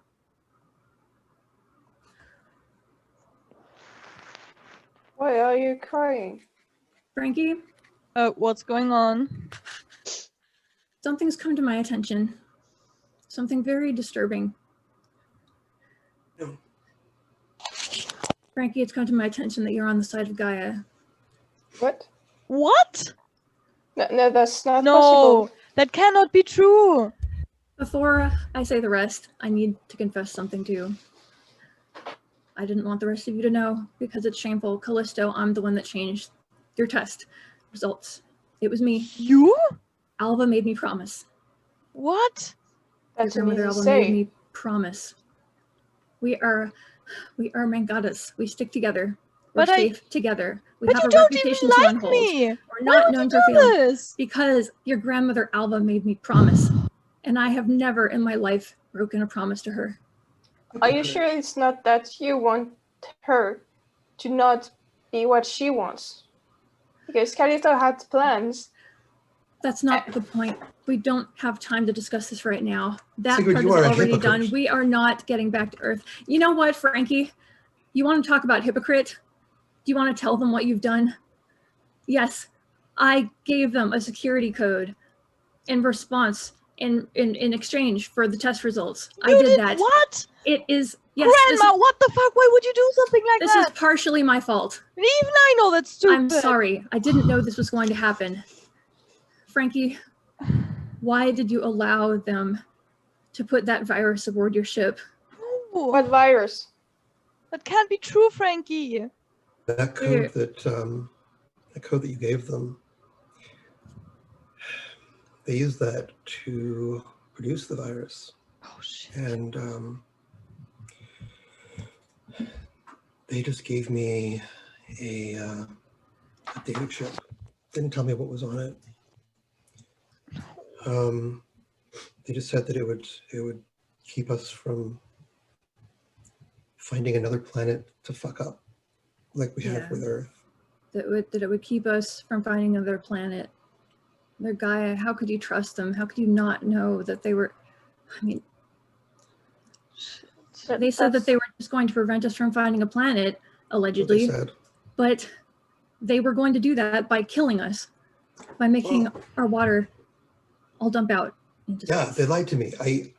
Why are you crying? Frankie, What's going on? something's come to my attention. Something very disturbing. No. Frankie, it's come to my attention that you're on the side of Gaia. What? What? No, that's not No, possible. that cannot be true. Before I say the rest, I need to confess something to you. I didn't want the rest of you to know because it's shameful. Callisto, I'm the one that changed your test results. It was me. You? Alva made me promise. What? That's Your an grandmother easy Alva made say. me promise. We are Mangatas. We stick together. We're But safe together. We But have you a don't reputation even to like unhold. me. We're Why not would known you for do feeling this? because your grandmother Alva made me promise. And I have never in my life broken a promise to her. Are you sure it's not that you want her to not be what she wants? Because Callisto had plans. That's not the point. We don't have time to discuss this right now. That Sigrid, part you is are a already hypocrite. done. We are not getting back to Earth. You know what, Frankie? You want to talk about hypocrite? Do you want to tell them what you've done? Yes, I gave them a security code in response, in exchange for the test results. I You did that. What? It is, yes, Grandma, what the fuck? Why would you do something like this that? is partially my fault. Even I know that's stupid. I'm sorry. I didn't know this was going to happen. Frankie, why did you allow them to put that virus aboard your ship? No, What virus? that can't be true, Frankie. That code that you gave them, they used that to produce the virus. Oh shit. And they just gave me a data chip. Didn't tell me what was on it. They just said that it would keep us from finding another planet to fuck up, like we have with Earth. That it would keep us from finding another planet. Their Gaia, how could you trust them? How could you not know that they were, I mean, they said that they were just going to prevent us from finding a planet, allegedly, but they were going to do that by killing us, by making our water all dump out into space. They lied to me. I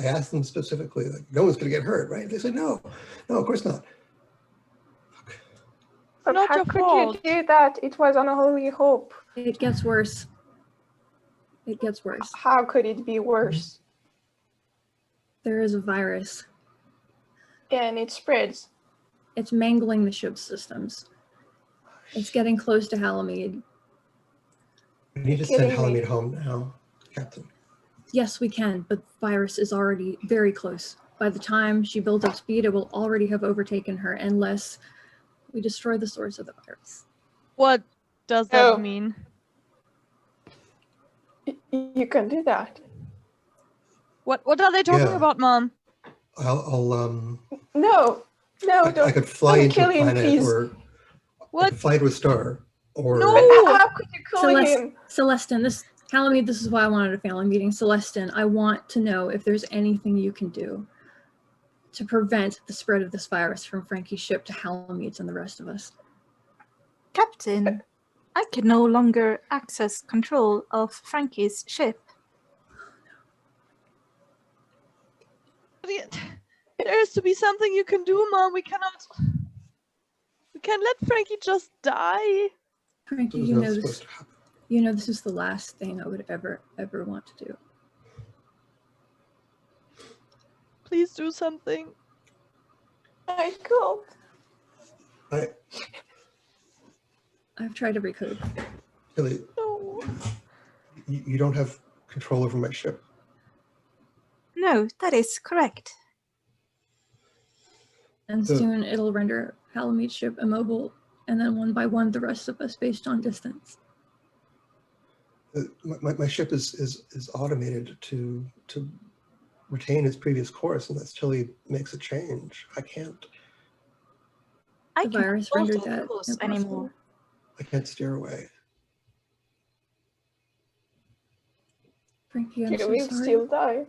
asked them specifically, like, no one's going to get hurt, right? They said, no, of course not. But Not how your could fault. you do that? It was unholy hope. It gets worse. It gets worse. How could it be worse? There is a virus. And it spreads. It's mangling the ship's systems. It's getting close to Halamede. We need to send Halamede home now, Captain. Yes, we can, but the virus is already very close. By the time she builds up speed, it will already have overtaken her unless we destroy the source of the virus. What does that mean? You can do that. What are they talking about, Mom? No, don't. I could fly into a planet, please. or What? I could fly to a star, or No. How could you kill him? Celestine, Halamede, this is why I wanted a family meeting. Celestine, I want to know if there's anything you can do to prevent the spread of this virus from Frankie's ship to Halamede's and the rest of us. Captain, I can no longer access control of Frankie's ship. There has to be something you can do, Mom. We can't let Frankie just die. Frankie, you know this is the last thing I would ever want to do. Please do something. I can't. I've tried every code. Really, No. you don't have control over my ship. No, that is correct. And soon it'll render Halamede's ship immobile, and then one by one the rest of us based on distance. My ship is automated to retain its previous course, and that's till he makes a change. I can't. I The virus can't rendered alter that course impossible. anymore. I can't steer away. Frankie, I'm You so will sorry. still die.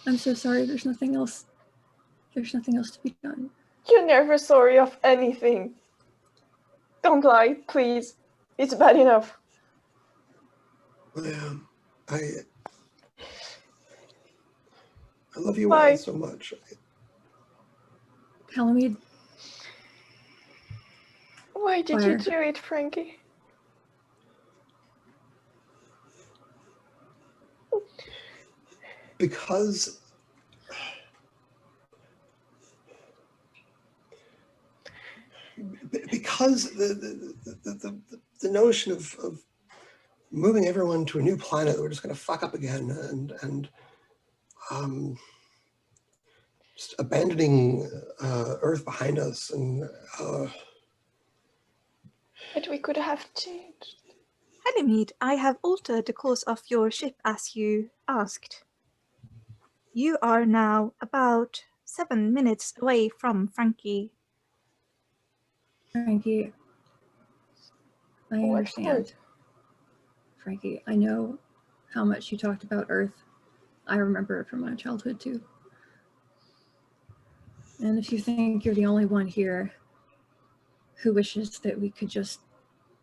I'm so sorry. There's nothing else. There's nothing else to be done. You're never sorry of anything. Don't lie, please. It's bad enough. I love you all so much. Halamede. Why did you do it, Frankie? Because the notion of moving everyone to a new planet that we're just going to fuck up again and just abandoning Earth behind us, and But we could have changed. Halamede, I have altered the course of your ship as you asked. You are now about 7 minutes away from Frankie. Frankie, I understand. Frankie, I know how much you talked about Earth. I remember it from my childhood too. And if you think you're the only one here who wishes that we could just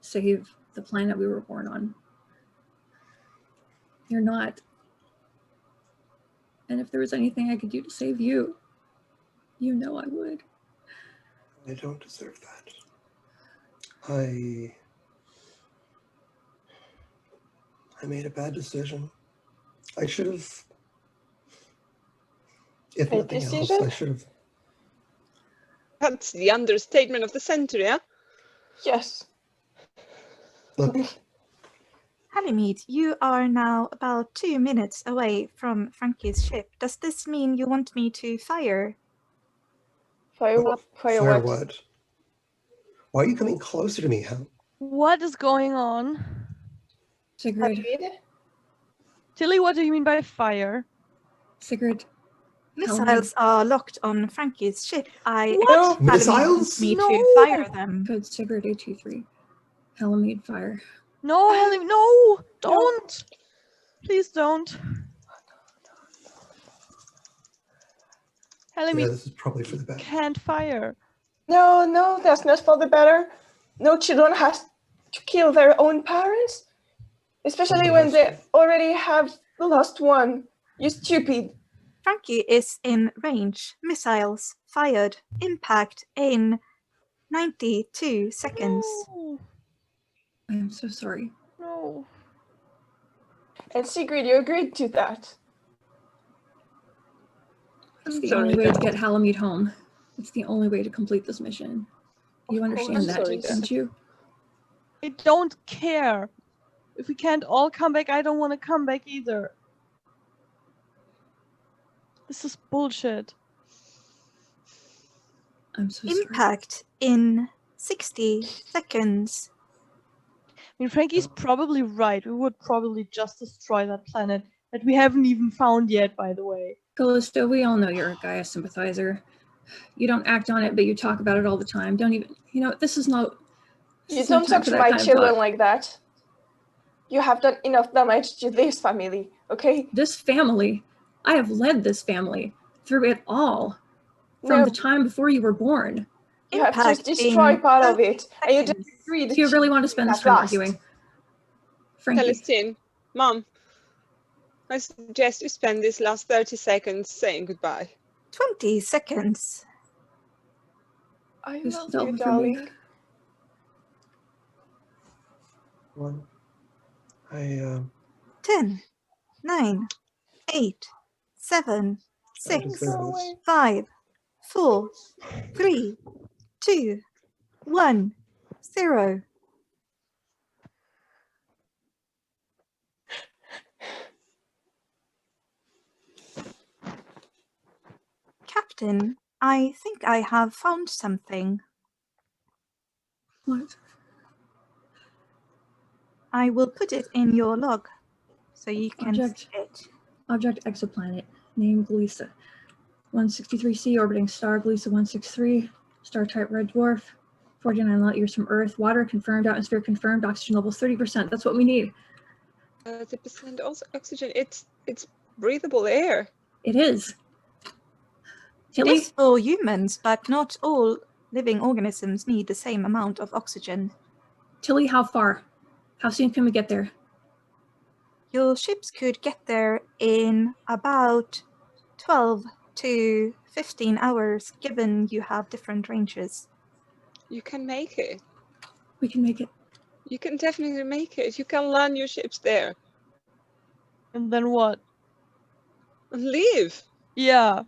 save the planet we were born on, you're not. And if there was anything I could do to save you, you know I would. I don't deserve that. I made a bad decision. I should have, if nothing else, I should have. That's the understatement of the century, huh? Yes. Look, Halimede, you are now about 2 minutes away from Frankie's ship. Does this mean you want me to fire? Fire Fire what? what? Why are you coming closer to me, Hal? What is going on? Sigrid, Halimede? Tilly, what do you mean by fire? Sigrid, Missiles are locked on Frankie's ship. I What? expect Halimede Missiles? wants me No. to fire them. code Sigrid 823. Halimede fire. No, Helen, no! Don't! Please don't. Helen, Yeah, this is probably for the best. can't fire. No, that's not for the better. No children has to kill their own parents, especially when they already have lost one. You stupid. Frankie is in range. Missiles fired. Impact in 92 seconds. No. I am so sorry. No. And Sigrid, you agreed to that. It's the only way to get Halimede home. It's the only way to complete this mission. You understand I'm that, sorry, didn't you? I don't care. If we can't all come back, I don't want to come back either. This is bullshit. I'm so sorry. Impact in 60 seconds. I mean, Frankie's probably right. We would probably just destroy that planet that we haven't even found yet, by the way. Callisto, we all know you're a Gaia sympathizer. You don't act on it, but you talk about it all the time. Don't even, this is not. You don't talk to my children like that. You have done enough damage to this family, okay? This family, I have led this family through it all from the time before you were born. You have just destroyed part of it, and you just agreed. Do you really want to spend this time arguing? Frankie. Celestine, Mom, I suggest you spend this last 30 seconds saying goodbye. 20 seconds. I This love is all you, for me. darling. One. I 10, 9, 8, 7, 6, deserve this. 5, 4, 3, 2, 1, 0. Captain, I think I have found something. What? I will put it in your log so you can see it. Object exoplanet. Name Glisa. 163C orbiting star Glisa 163. Star type red dwarf. 49 light years from Earth. Water confirmed. Atmosphere confirmed. Oxygen levels 30%. That's what we need. 30% also oxygen. It's breathable air. It is. It Tilly? is for humans, but not all living organisms need the same amount of oxygen. Tilly, how far? How soon can we get there? Your ships could get there in about 12 to 15 hours, given you have different ranges. You can make it. We can make it. You can definitely make it. You can land your ships there And then what? and leave. Yeah.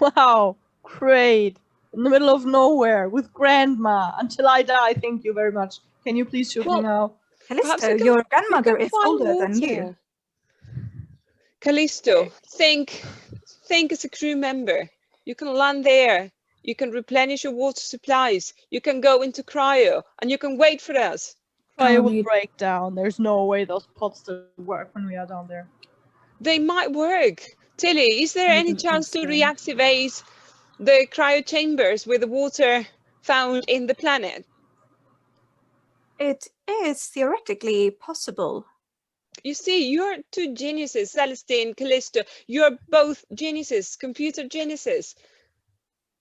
Wow. Great. In the middle of nowhere with Grandma. Until I die, thank you very much. Can you please shoot me now? Callisto, your grandmother is older than you. Callisto, think as a crew member. You can land there. You can replenish your water supplies. You can go into cryo, and you can wait for us. Cryo will break down. There's no way those pods still work when we are down there. They might work. Tilly, is there any chance to reactivate the cryo chambers with the water found in the planet? It is theoretically possible. You see, you're two geniuses, Celestine, Callisto. You're both geniuses, computer geniuses.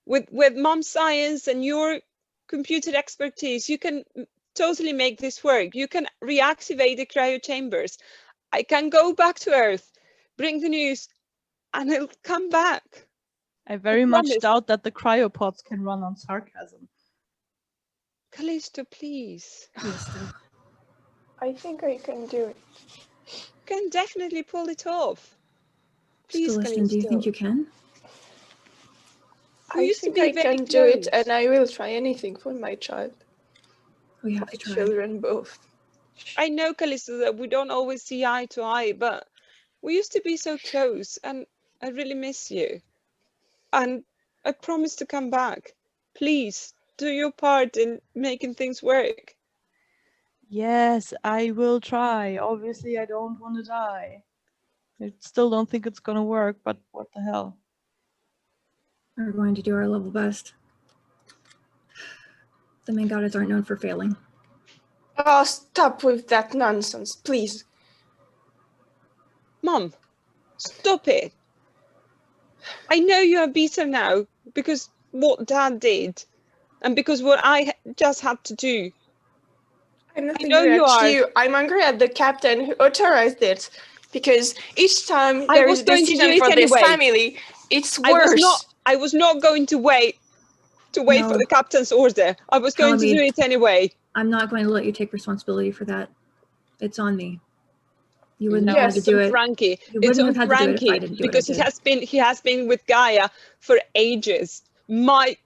With mom science and your computer expertise, you can totally make this work. You can reactivate the cryo chambers. I can go back to Earth, bring the news, and it'll come back. I very much doubt that the cryopods can run on sarcasm. Callisto, please. Callisto. I think I can do it. You can definitely pull it off. Please, Celestine, do you think you can? I think I can do it, and I will try anything for my child. We have My to try. children both. I know, Callisto, that we don't always see eye to eye, but we used to be so close, and I really miss you. And I promise to come back. Please, do your part in making things work. Yes, I will try. Obviously, I don't want to die. I still don't think it's gonna work, but what the hell? We're going to do our level best. The Mangatas aren't known for failing. Oh, stop with that nonsense, please. Mom, stop it. I know you are bitter now because what Dad did and because what I just had to do. I'm not I know angry you at are. you. I'm angry at the captain who authorized it. Because each time I there was is a going to do decision it for this anyway. family, it's worse. I was not going to wait for No. the captain's order. I was going to do Calamide. it anyway. I'm not going to let you take responsibility for that. It's on me. You wouldn't No, have had to it's do on it. Frankie. You It's wouldn't on have had to do it if I Frankie didn't do what I because did. he has been with Gaia for ages. My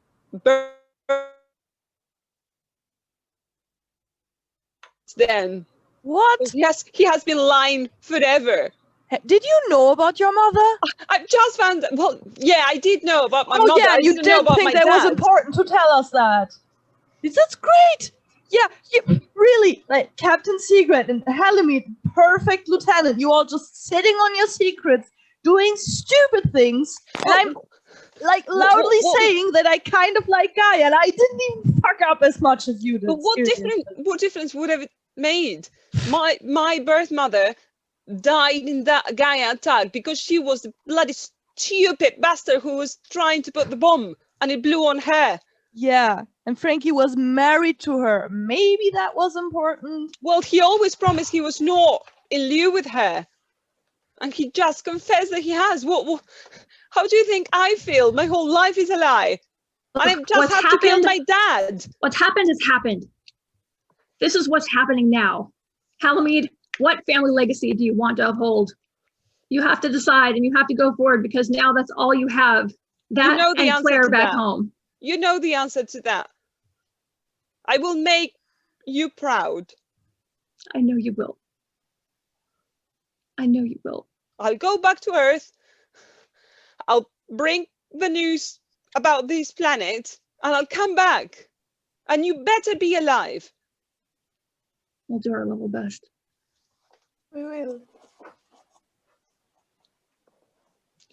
then What? he has been lying forever. Did you know about your mother? I just found that, well, yeah, I did know about my Oh mother. yeah, I and you didn't know did about think my that was dad. important to tell us that. That's great. Yeah, you really like Captain Secret and Halimede, perfect lieutenant. You all just sitting on your secrets, doing stupid things, and I'm like loudly saying that I kind of like Gaia, and I didn't even fuck up as much as you did. But what difference would have it made? My birth mother died in that Gaia attack because she was the bloody stupid bastard who was trying to put the bomb and it blew on her. Yeah, and Frankie was married to her. Maybe that was important. Well, he always promised he was not in lieu with her. And he just confessed that he has. How do you think I feel? My whole life is a lie. Look, and I've just had to kill my dad. What's happened has happened. This is what's happening now. Halimede, what family legacy do you want to uphold? You have to decide and you have to go forward because now that's all you have. That you know the and answer Claire to back that. home. You know the answer to that. I will make you proud. I know you will. I know you will. I'll go back to Earth. I'll bring the news about this planet and I'll come back. And you better be alive. We'll do our level best. We will.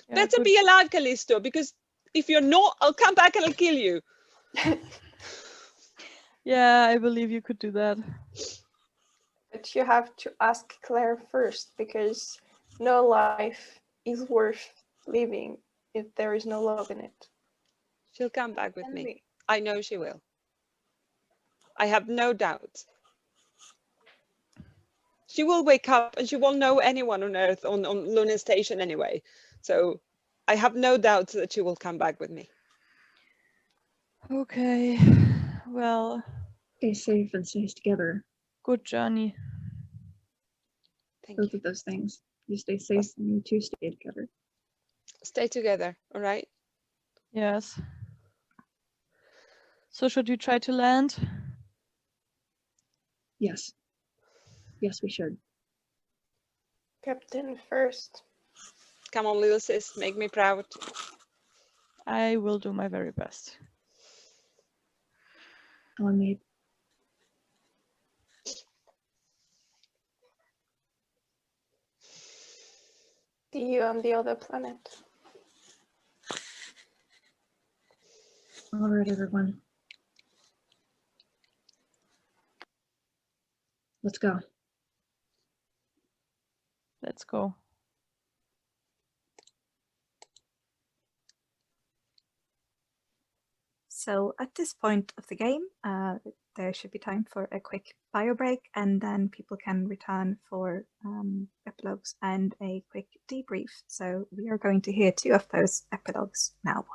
Yeah, better be alive, Callisto, because if you're not, I'll come back and I'll kill you. Yeah, I believe you could do that. But you have to ask Claire first, because no life is worth living if there is no love in it. She'll come back with me. I know she will. I have no doubt. She will wake up and she won't know anyone on Earth, on Lunar Station anyway. So I have no doubt that she will come back with me. Okay, well. Stay safe and stay together. Good journey. Both of those things. You stay safe and you two stay together. Stay together, all right? Yes. So should you try to land? Yes. Yes, we should. Captain first. Come on, little sis, make me proud. I will do my very best. Halimede. See you on the other planet. All right, everyone. Let's go. Let's go. So at this point of the game, there should be time for a quick bio break, and then people can return for epilogues and a quick debrief. So we are going to hear 2 of those epilogues now.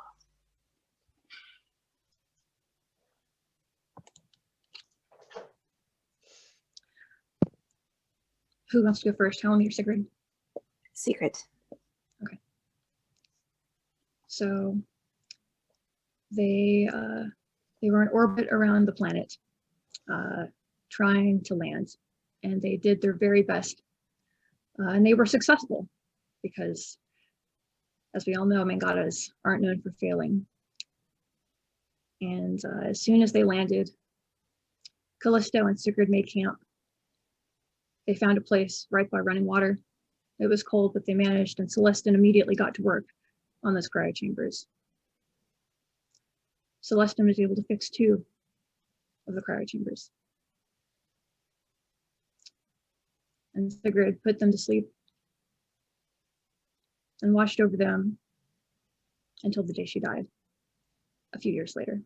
Who wants to go first? Halimede or Sigrid? Secret. Okay. So they were in orbit around the planet, trying to land. and they did their very best. And they were successful because, as we all know, Mangatas aren't known for failing. And as soon as they landed, Callisto and Sigrid made camp. They found a place right by running water. It was cold, but they managed, and Celestin immediately got to work on those cryo chambers. Celestin was able to fix 2 of the cryo chambers. And Sigrid put them to sleep and watched over them until the day she died, a few years later.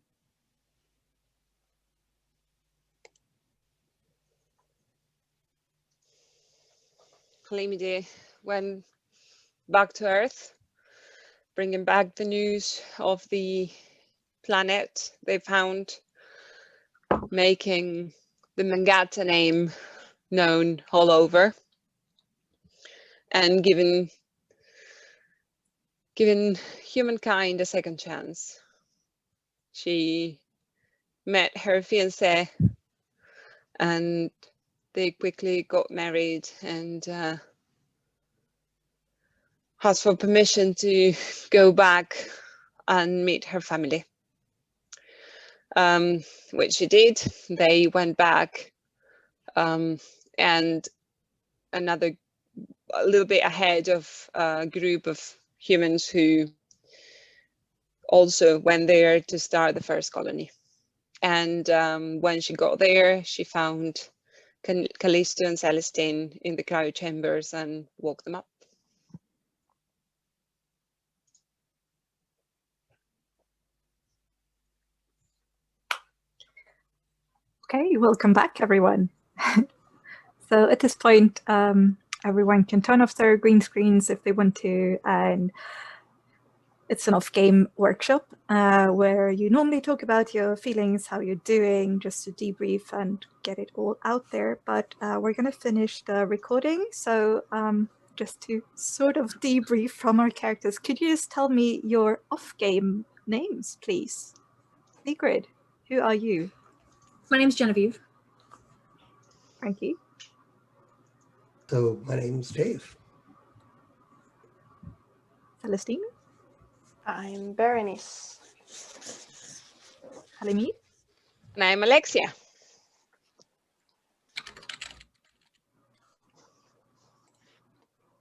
Calamity went back to Earth, bringing back the news of the planet they found, making the Mangata name known all over, and giving humankind a second chance. She met her fiancé, and they quickly got married, and asked for permission to go back and meet her family, which she did. They went back, and a little bit ahead of a group of humans who also went there to start the first colony. And when she got there, she found Callisto and Celestine in the cryo chambers and woke them up. Okay, welcome back, everyone. So at this point, everyone can turn off their green screens if they want to, and it's an off-game workshop where you normally talk about your feelings, how you're doing, just to debrief and get it all out there. But we're going to finish the recording. So just to sort of debrief from our characters, could you just tell me your off-game names, please? Sigrid, who are you? My name's Genevieve. Frankie. So my name's Dave. Celestine. I'm Berenice. Halimi. And I'm Alexia.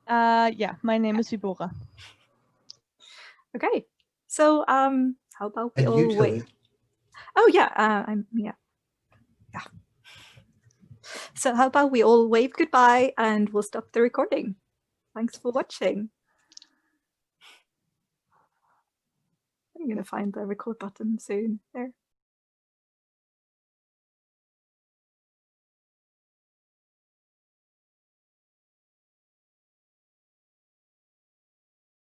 Yeah, my name is Vibora. Okay, so how about we And all you, wait? Tilly. Oh yeah, I'm Mia. Yeah. So how about we all wave goodbye and we'll stop the recording. Thanks for watching. I'm gonna find the record button soon. There.